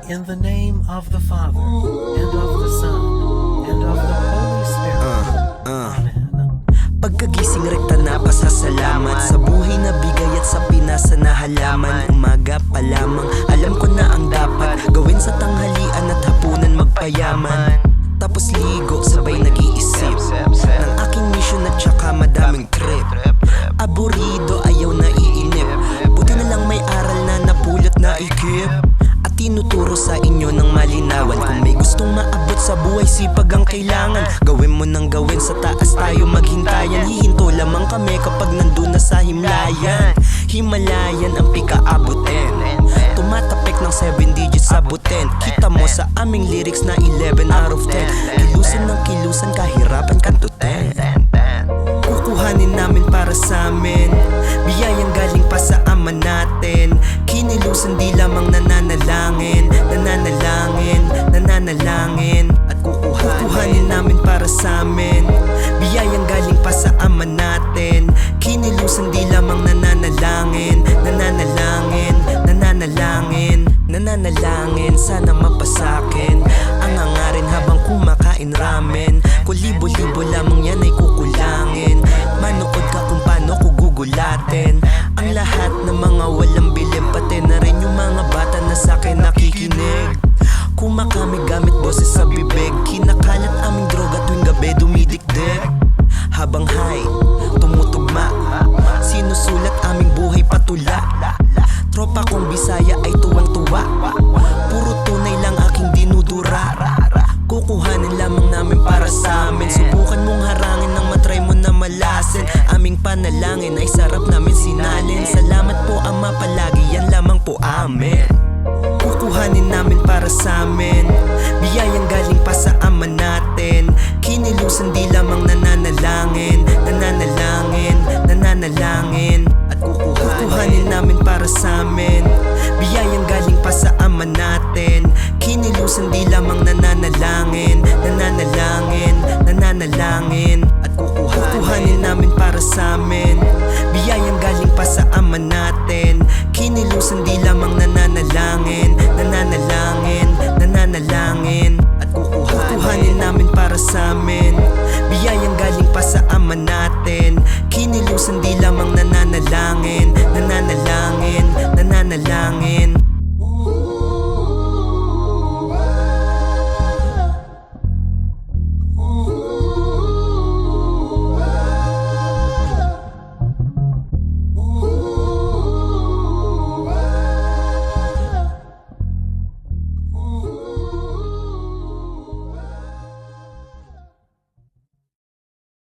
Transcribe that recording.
In the name of the Father, and of the Son, and of the Holy Spirit. Amen. Pagkagising rekta na pasasalamat sa buhay na bigay at sa pinasa na halaman. Umaga pa lamang, alam ko na ang dapat gawin sa tanghalian at hapunan magpayaman. Tapos ligo, sabay nag-iisip ng aking mission at saka madaming trip. Aburido, ayaw na iinip, buti na lang may aral na napulot na ikip. At tinuturo sa inyo ng malinawan, kung may gustong maabot sa buhay, sipag ang kailangan. Gawin mo nang gawin, sa taas tayo maghintayan. Hihinto lamang kami kapag nandun na sa himlayan. Himalayan ang pikaabutin, tumatapik ng 7 digits sa butin. Kita mo sa aming lyrics na 11 out of 10. Kilusan ng kilusan, kahirapan kantutin. Kukuhanin namin para sa amin, biyayang galing pa sa ama natin. Kinilusan di lamang nananalangin, nananalangin, nananalangin. At kukuhanin namin para sa amin, biyayang galing pa sa ama natin. Kinilusan di lamang nananalangin, nananalangin, nananalangin, nananalangin. Sana mapasakin ang hangarin habang kumakain ramen. Kung libo-libo lamang yan ay kukulangin. Manood ka kung paano ko gugulatin ang lahat ng mga walang bilib, pati na rin yung mga bata na sa'kin nakikinig. Kumakamig gamit boses sa bibig, kinakalat aming droga tuwing gabi dumidikdik. Habang high, tumutugma, sinusulat aming buhay patula. Tropa kong Bisaya ay tuwang-tuwa, puro tunay lang aking dinudura. Kukuhanin lamang namin para sa amin, subukan mong harangin nang matry mo na malasin. Aming panalangin ay sarap namin sinalin. Salamat po Ama palagi, yan lamang po amin. Kukuhanin namin para sa amin, biyayang galing pa sa ama natin. Kinilusan di lamang nananalangin, nananalangin, nananalangin. At kukuhanin namin para sa amin, biyayang galing pa sa ama natin. Kinilusan di lamang nananalangin, nananalangin, nananalangin. At kukuhanin namin para sa amin,